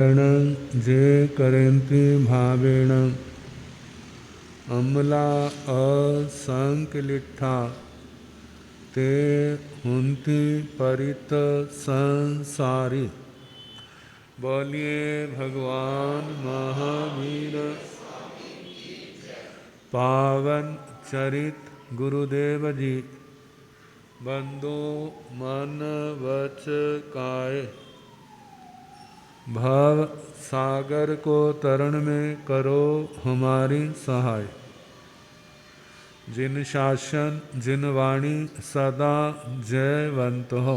जे करन्ति भावेण अम्ला असंकलिठा ते हुन्ति परित संसारी। बोलिए भगवान महावीर पावन चरित गुरुदेव जी। बंधु मन वच काय भव सागर को तरण में करो हमारी सहाय। जिन शासन जिन वाणी सदा जयवंत हो,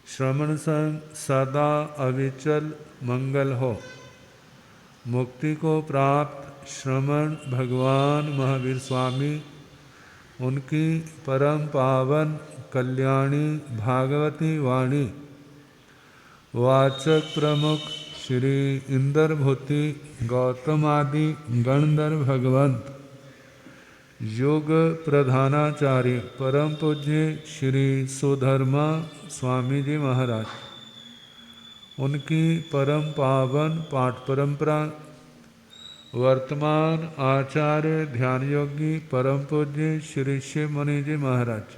श्रवण संग सदा अविचल मंगल हो। मुक्ति को प्राप्त श्रमण भगवान महावीर स्वामी, उनकी परम पावन कल्याणी भागवती वाणी वाचक प्रमुख श्री इंद्रभूति गौतम आदि गणधर भगवंत, योग प्रधानाचार्य परम पूज्य श्री सुधर्मा स्वामी जी महाराज, उनकी परम पावन पाठ परंपरा, वर्तमान आचार्य ध्यान योगी परम पूज्य श्री शिव मुनि जी महाराज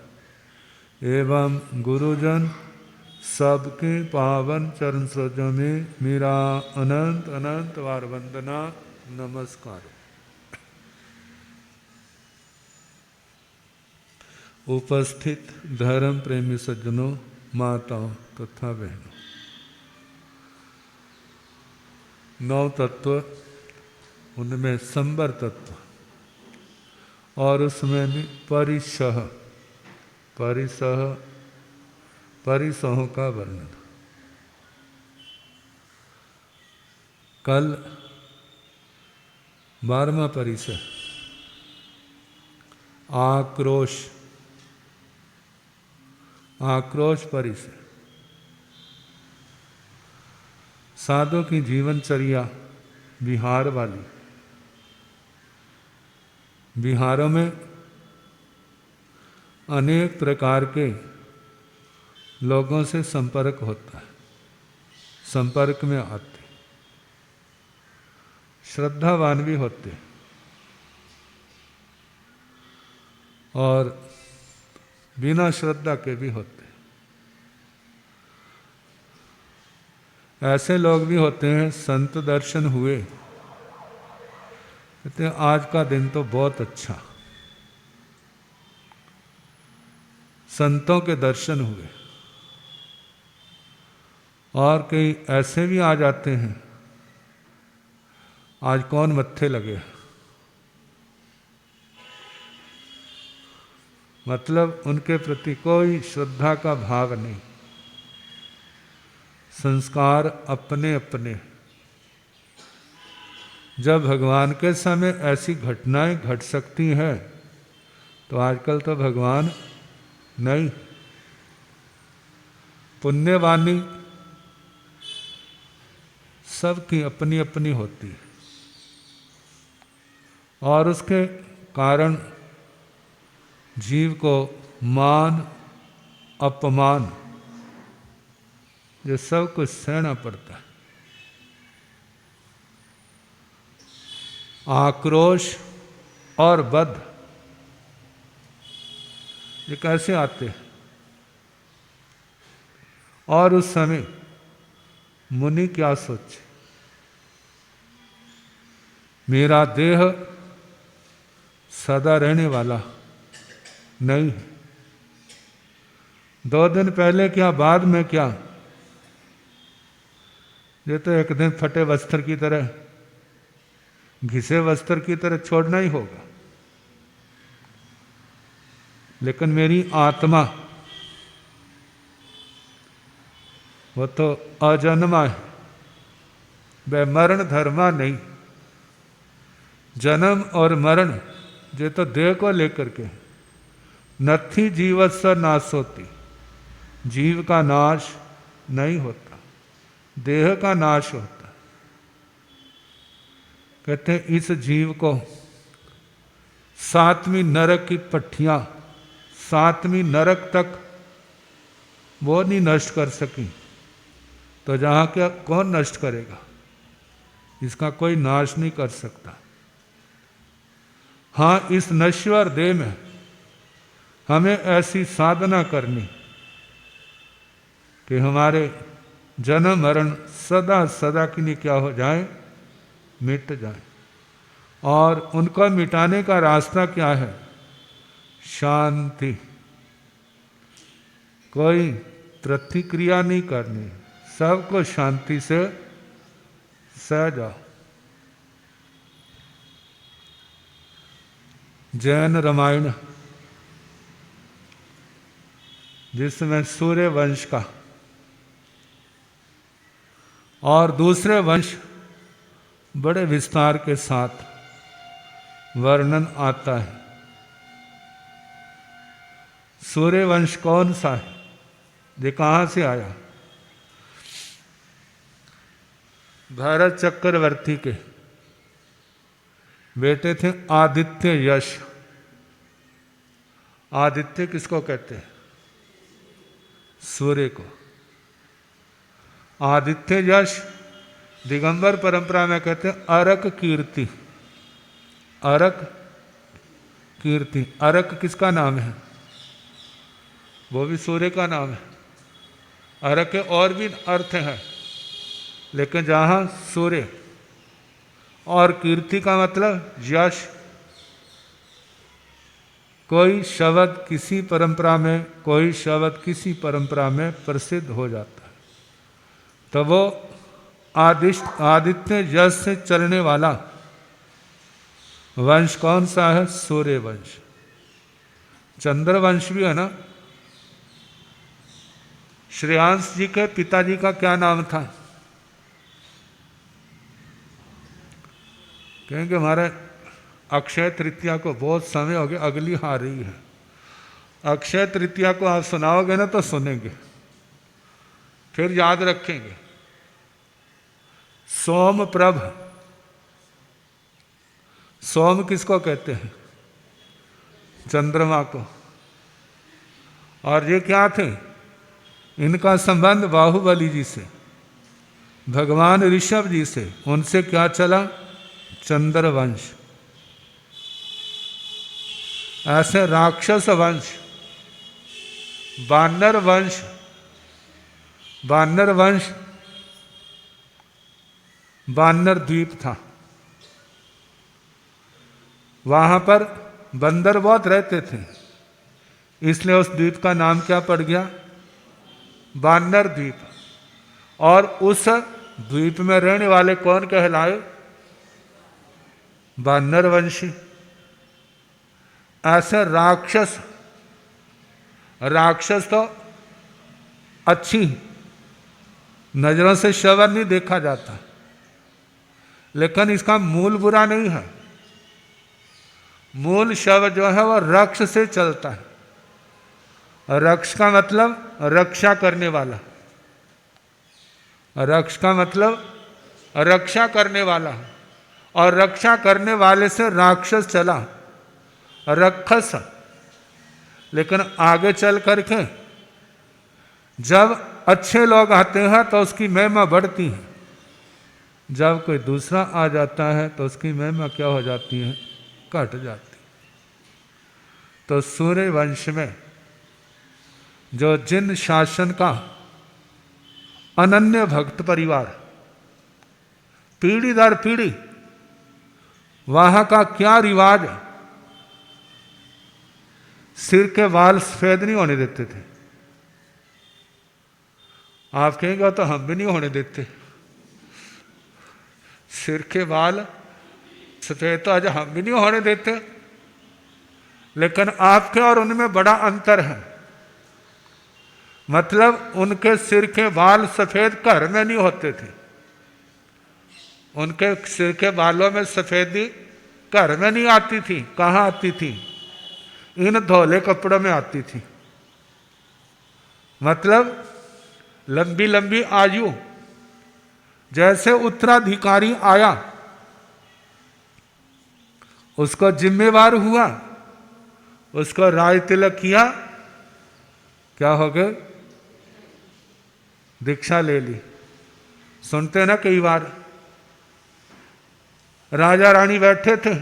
एवं गुरुजन सबके पावन चरण सरोजों में मेरा अनंत अनंत बार वंदना नमस्कार। उपस्थित धर्म प्रेमी सज्जनों, माताओं तथा बहनों, 9 तत्व, उनमें संबर तत्व और उसमें भी परिसहों का वर्णन। कल 12वां परिसह आक्रोश परिसह। साधु की जीवनचर्या बिहार वाली। बिहारों में अनेक प्रकार के लोगों से संपर्क होता है, संपर्क में आते, श्रद्धावान भी होते और बिना श्रद्धा के भी होते। ऐसे लोग भी होते हैं, संत दर्शन हुए, कहते हैं आज का दिन तो बहुत अच्छा, संतों के दर्शन हुए। और कई ऐसे भी आ जाते हैं, आज कौन मत्थे लगे, मतलब उनके प्रति कोई श्रद्धा का भाव नहीं, संस्कार अपने अपने। जब भगवान के समय ऐसी घटनाएं घट सकती हैं तो आजकल तो भगवान नहीं, पुण्यवानी सबकी अपनी अपनी होती है और उसके कारण जीव को मान अपमान ये सब कुछ सहना पड़ता है। आक्रोश और बद्ध ये कैसे आते हैं? और उस समय मुनि क्या सोचे, मेरा देह सदा रहने वाला नहीं है। 2 दिन पहले क्या, बाद में क्या, ये तो एक दिन फटे वस्त्र की तरह, घिसे वस्त्र की तरह छोड़ना ही होगा। लेकिन मेरी आत्मा वो तो अजन्मा है, वह मरण धर्मा नहीं। जन्म और मरण ये तो देह को लेकर के, नथी जीवस्य नाशोति, जीव का नाश नहीं होता, देह का नाश होता। कहते हैं इस जीव को 7वीं नरक की पट्टियां, 7वीं नरक तक वो नहीं नष्ट कर सकी तो जहाँ क्या कौन नष्ट करेगा? इसका कोई नाश नहीं कर सकता। हाँ, इस नश्वर देह में हमें ऐसी साधना करनी कि हमारे जन्म मरण सदा सदा के लिए क्या हो जाए, मिट जाए। और उनको मिटाने का रास्ता क्या है? शांति। कोई प्रतिक्रिया नहीं करनी, सबको शांति से सह जाओ। जैन रामायण जिसमें सूर्य वंश का और दूसरे वंश बड़े विस्तार के साथ वर्णन आता है। सूर्य वंश कौन सा है? ये कहाँ से आया? भरत चक्रवर्ती के बेटे थे आदित्य यश। आदित्य किसको कहते हैं? सूर्य को। आदित्य यश दिगंबर परंपरा में कहते हैं अरक कीर्ति। अरक कीर्ति। अरक किसका नाम है? वो भी सूर्य का नाम है। अरक के और भी अर्थ हैं, लेकिन जहाँ सूर्य और कीर्ति का मतलब यश। कोई शब्द किसी परंपरा में, कोई शब्द किसी परंपरा में प्रसिद्ध हो जाता है तो वो आदित्य यश से चलने वाला वंश कौन सा है? सूर्य वंश। चंद्र वंश भी है ना। श्रेयांश जी के पिताजी का क्या नाम था? कहेंगे हमारे अक्षय तृतीया को बहुत समय हो गया, अगली आ रही है। अक्षय तृतीया को आप सुनाओगे ना तो सुनेंगे, फिर याद रखेंगे। सोम प्रभ। सोम किसको कहते हैं? चंद्रमा को। और ये क्या थे? इनका संबंध बाहुबली जी से, भगवान ऋषभ जी से। उनसे क्या चला? चंद्र वंश। ऐसे राक्षस वंश, वानर वंश। वानर वंश वानर द्वीप था, वहां पर बंदर बहुत रहते थे, इसलिए उस द्वीप का नाम क्या पड़ गया? वानर द्वीप। और उस द्वीप में रहने वाले कौन कहलाए? वानर वंशी। ऐसे राक्षस, राक्षस तो अच्छी नजरों से शवर नहीं देखा जाता, लेकिन इसका मूल बुरा नहीं है। मूल शब्द जो है वह रक्ष से चलता है। रक्ष का मतलब रक्षा करने वाला। रक्ष का मतलब रक्षा करने वाला, और रक्षा करने वाले से राक्षस चला, रक्षस। लेकिन आगे चल करके जब अच्छे लोग आते हैं तो उसकी महिमा बढ़ती है, जब कोई दूसरा आ जाता है तो उसकी महिमा क्या हो जाती है? घट जाती। तो सूर्य वंश में जो जिन शासन का अनन्य भक्त परिवार पीढ़ी दर पीढ़ी, वहां का क्या रिवाज? सिर के बाल सफेद नहीं होने देते थे। आप कहेंगे तो हम भी नहीं होने देते। सिर के बाल सफेद तो आज हम भी नहीं होने देते, लेकिन आपके और उनमें बड़ा अंतर है। मतलब उनके सिर के बाल सफेद घर में नहीं होते थे, उनके सिर के बालों में सफेदी घर में नहीं आती थी। कहाँ आती थी? इन धोले कपड़ों में आती थी। मतलब लंबी लंबी आयु। जैसे उत्तराधिकारी आया, उसको जिम्मेवार हुआ, उसको राज तिलक किया, क्या हो गए? दीक्षा ले ली। सुनते ना कई बार, राजा रानी बैठे थे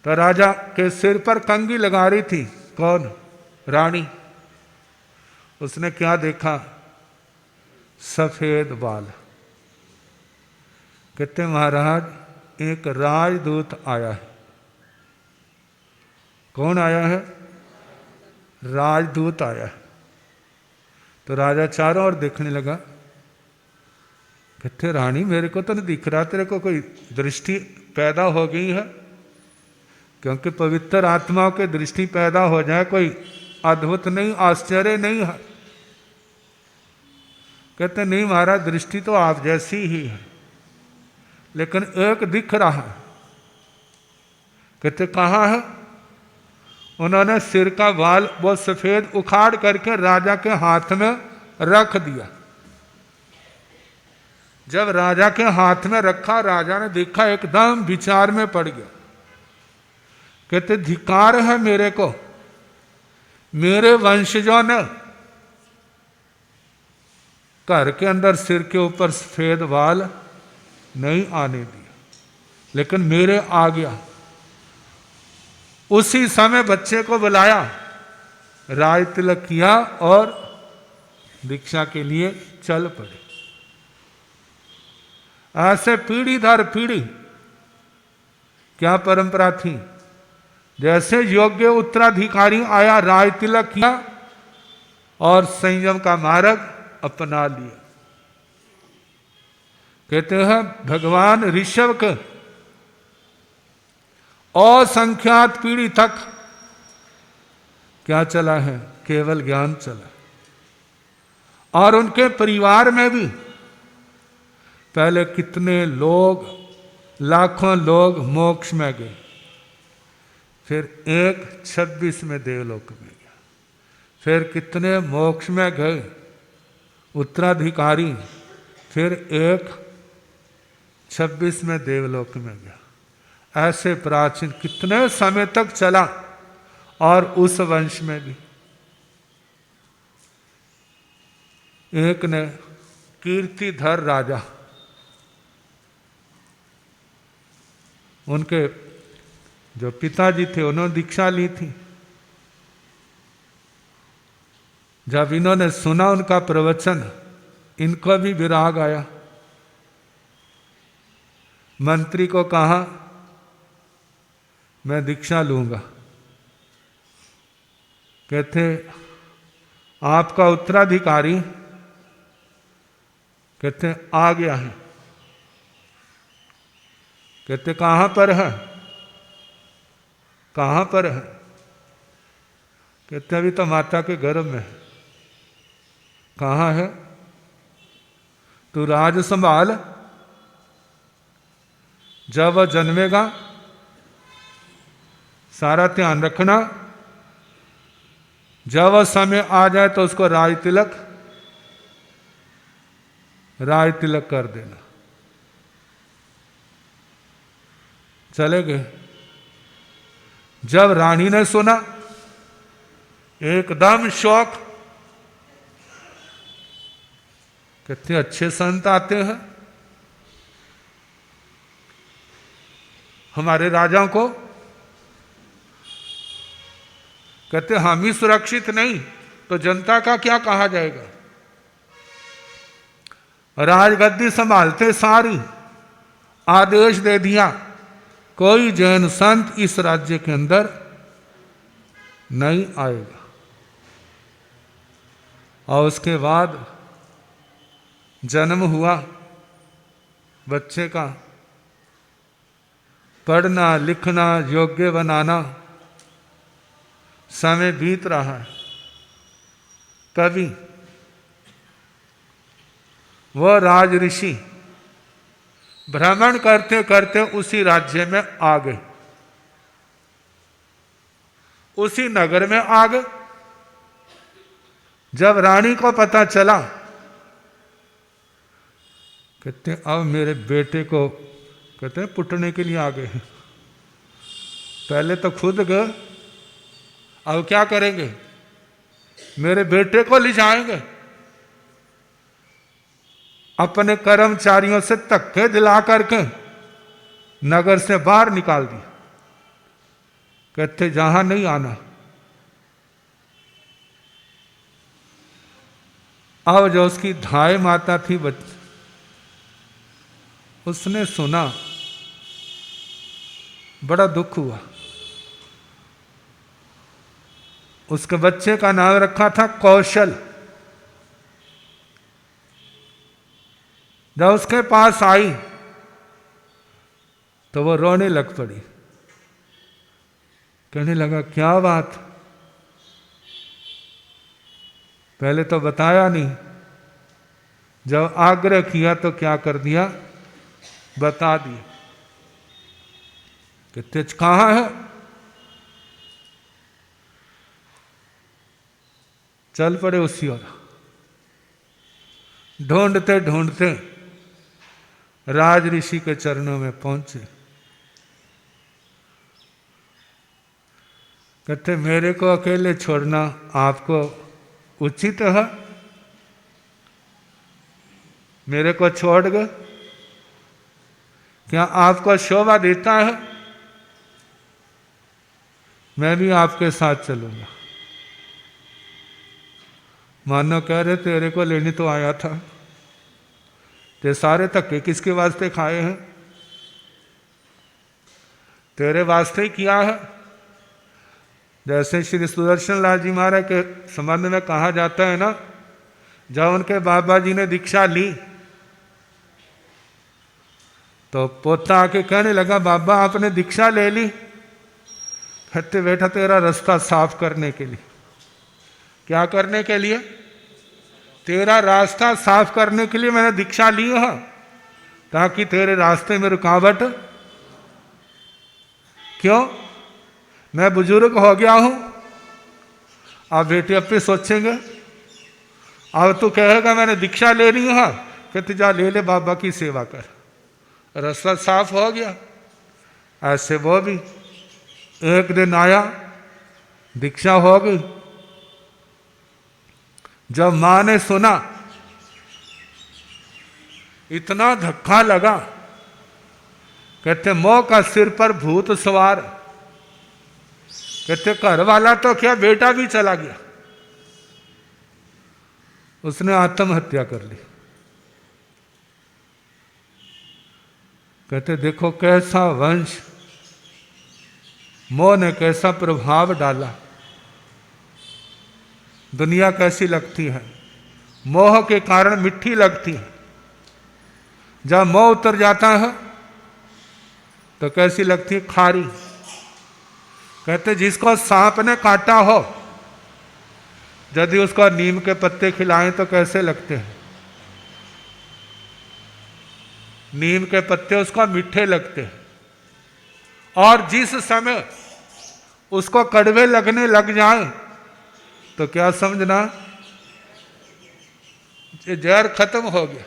तो राजा के सिर पर कंघी लगा रही थी। कौन? रानी। उसने क्या देखा? सफेद बाल। कहते महाराज एक राजदूत आया है। कौन आया है? राजदूत आया है। तो राजा चारों ओर देखने लगा। कहते रानी मेरे को तो नहीं दिख रहा, तेरे को कोई दृष्टि पैदा हो गई है? क्योंकि पवित्र आत्माओं की दृष्टि पैदा हो जाए कोई अद्भुत नहीं, आश्चर्य नहीं है। कहते नहीं महाराज, दृष्टि तो आप जैसी ही है, लेकिन एक दिख रहा है। कहते कहाँ है? उन्होंने सिर का बाल वो सफेद उखाड़ करके राजा के हाथ में रख दिया। जब राजा के हाथ में रखा, राजा ने देखा, एकदम विचार में पड़ गया। कहते धिक्कार है मेरे को, मेरे वंशजों ने घर के अंदर सिर के ऊपर सफेद बाल नहीं आने दिया, लेकिन मेरे आ गया। उसी समय बच्चे को बुलाया, राज तिलक किया और दीक्षा के लिए चल पड़े। ऐसे पीढ़ी दर पीढ़ी क्या परंपरा थी, जैसे योग्य उत्तराधिकारी आया, राज तिलक किया और संयम का मार्ग अपना लिया। कहते हैं भगवान ऋषभ के असंख्यात पीढ़ी तक क्या चला है? केवल ज्ञान चला। और उनके परिवार में भी पहले कितने लोग, लाखों लोग मोक्ष में गए, फिर एक 26 में देवलोक में गया, फिर कितने मोक्ष में गए उत्तराधिकारी, फिर एक 26 में देवलोक में गया। ऐसे प्राचीन कितने समय तक चला। और उस वंश में भी एक ने कीर्तिधर राजा, उनके जो पिताजी थे उन्होंने दीक्षा ली थी। जब इन्होंने सुना उनका प्रवचन, इनको भी विराग आया। मंत्री को कहा मैं दीक्षा लूंगा। कहते आपका उत्तराधिकारी, कहते आ गया है। कहते कहाँ पर है? कहाँ पर है? कहते अभी तो माता के गर्भ में है। कहाँ है? तू राज संभाल, जब वह जन्मेगा सारा ध्यान रखना, जब वह समय आ जाए तो उसको राज तिलक कर देना। चले गए। जब रानी ने सुना, एकदम शौक। कितने अच्छे संत आते हैं हमारे राजाओं को। कहते हम ही सुरक्षित नहीं तो जनता का क्या कहा जाएगा। राजगद्दी संभालते सारी आदेश दे दिया, कोई जैन संत इस राज्य के अंदर नहीं आएगा। और उसके बाद जन्म हुआ बच्चे का, पढ़ना लिखना योग्य बनाना, समय बीत रहा है। कभी वह राज ऋषि भ्रमण करते करते उसी राज्य में आ गए, उसी नगर में आ गए। जब रानी को पता चला, कहते अब मेरे बेटे को, कहते पुटने के लिए आ गए। पहले तो खुद गए, अब क्या करेंगे? मेरे बेटे को ले जाएंगे। अपने कर्मचारियों से धक्के दिला करके नगर से बाहर निकाल दिया। कहते जहां नहीं आना। अब जो उसकी धाय माता थी उसने सुना, बड़ा दुख हुआ। उसके बच्चे का नाम रखा था कौशल। जब उसके पास आई तो वो रोने लग पड़ी। कहने लगा क्या बात, पहले तो बताया नहीं, जब आग्रह किया तो क्या कर दिया, बता दिया। कि तेज कहाँ है? चल पड़े उसी ओर। ढूंढते ढूंढते राज ऋषि के चरणों में पहुंचे। कहते मेरे को अकेले छोड़ना आपको उचित है? मेरे को छोड़ गए, क्या आपको शोभा देता है? मैं भी आपके साथ चलूंगा। मानो कह रहे तेरे को लेने तो आया था, ते सारे धक्के किसके वास्ते खाए हैं? तेरे वास्ते ही किया है। जैसे श्री सुदर्शन लाल जी महाराज के संबंध में कहा जाता है ना, जब उनके बाबा जी ने दीक्षा ली तो पोता आके कहने लगा बाबा आपने दीक्षा ले ली? कहते बेटा तेरा रास्ता साफ करने के लिए। क्या करने के लिए? तेरा रास्ता साफ करने के लिए मैंने दीक्षा ली है, ताकि तेरे रास्ते में रुकावट। क्यों? मैं बुजुर्ग हो गया हूं। अब बेटे अब पे सोचेंगे, अब तू कहेगा मैंने दीक्षा ले ली है, कहते जा ले ले बाबा की सेवा कर, रास्ता साफ हो गया। ऐसे वो भी एक दिन आया, दीक्षा हो गई। जब मां ने सुना, इतना धक्का लगा। कहते मोह का सिर पर भूत सवार। कहते घर वाला तो क्या, बेटा भी चला गया। उसने आत्महत्या कर ली। कहते देखो कैसा वंश, मोह ने कैसा प्रभाव डाला। दुनिया कैसी लगती है, मोह के कारण मिठी लगती है। जब मोह उतर जाता है तो कैसी लगती है, खारी। कहते जिसको सांप ने काटा हो, यदि उसको नीम के पत्ते खिलाएं तो कैसे लगते हैं? नीम के पत्ते उसको मीठे लगते हैं। और जिस समय उसको कड़वे लगने लग जाए तो क्या समझना, जहर खत्म हो गया।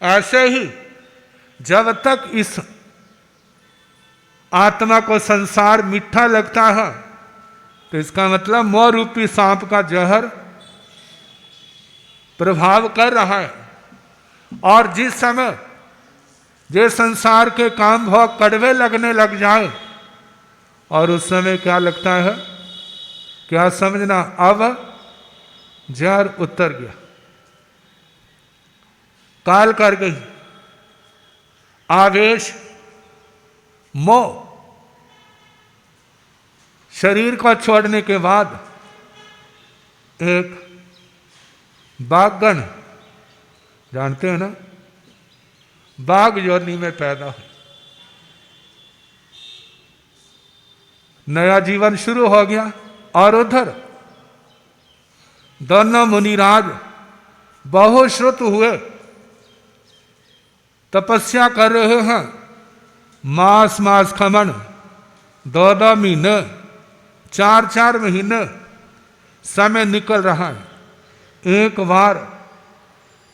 ऐसे ही जब तक इस आत्मा को संसार मीठा लगता है तो इसका मतलब मोह रूपी सांप का जहर प्रभाव कर रहा है। और जिस समय जे संसार के काम भोग कड़वे लगने लग जाए, और उस समय क्या लगता है, क्या समझना, अब जहर उतर गया, काल कर गई। आवेश, मोह शरीर को छोड़ने के बाद एक बाघगण, जानते हैं ना, बाघ योनि में पैदा हो, नया जीवन शुरू हो गया। और उधर दोनों मुनिराज बहुश्रुत हुए, तपस्या कर रहे हैं। मास मास खमन, 2-2 महीने, 4-4 महीने समय निकल रहा है। एक बार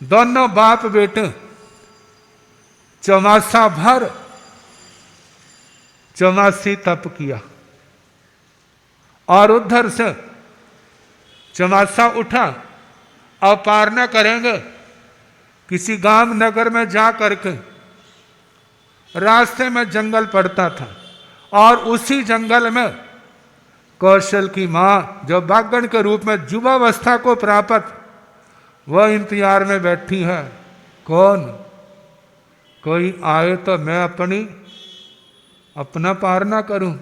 दोनों बाप बेटे चौमासा भर चौमासी तप किया, और उधर से चौमासा उठा, और पार न करेंगे किसी गांव नगर में जा करके रास्ते में जंगल पड़ता था और उसी जंगल में कौशल की माँ जो बागण के रूप में युवावस्था को प्राप्त, वह इंतजार में बैठी है। कौन? कोई आए तो मैं अपना पार ना करूं।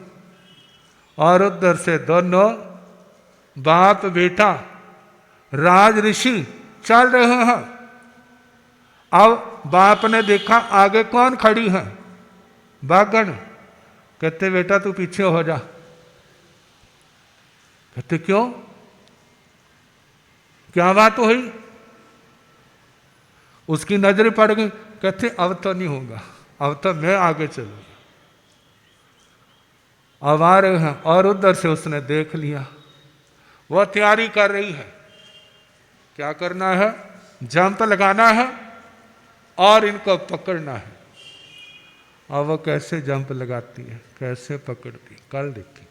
और उधर से दोनों बाप बेटा राज ऋषि चल रहे हैं। अब बाप ने देखा आगे कौन खड़ी है? बागण। कहते बेटा तू पीछे हो जा। कहते क्यों, क्या बात हुई? उसकी नजर पड़ गई। कहते अब तो नहीं होगा, अब तो मैं आगे चलूंगा। अब आ रहे हैं और उधर से उसने देख लिया, वह तैयारी कर रही है। क्या करना है? जंप लगाना है और इनको पकड़ना है। अब वो कैसे जंप लगाती है, कैसे पकड़ती, कल देखिए।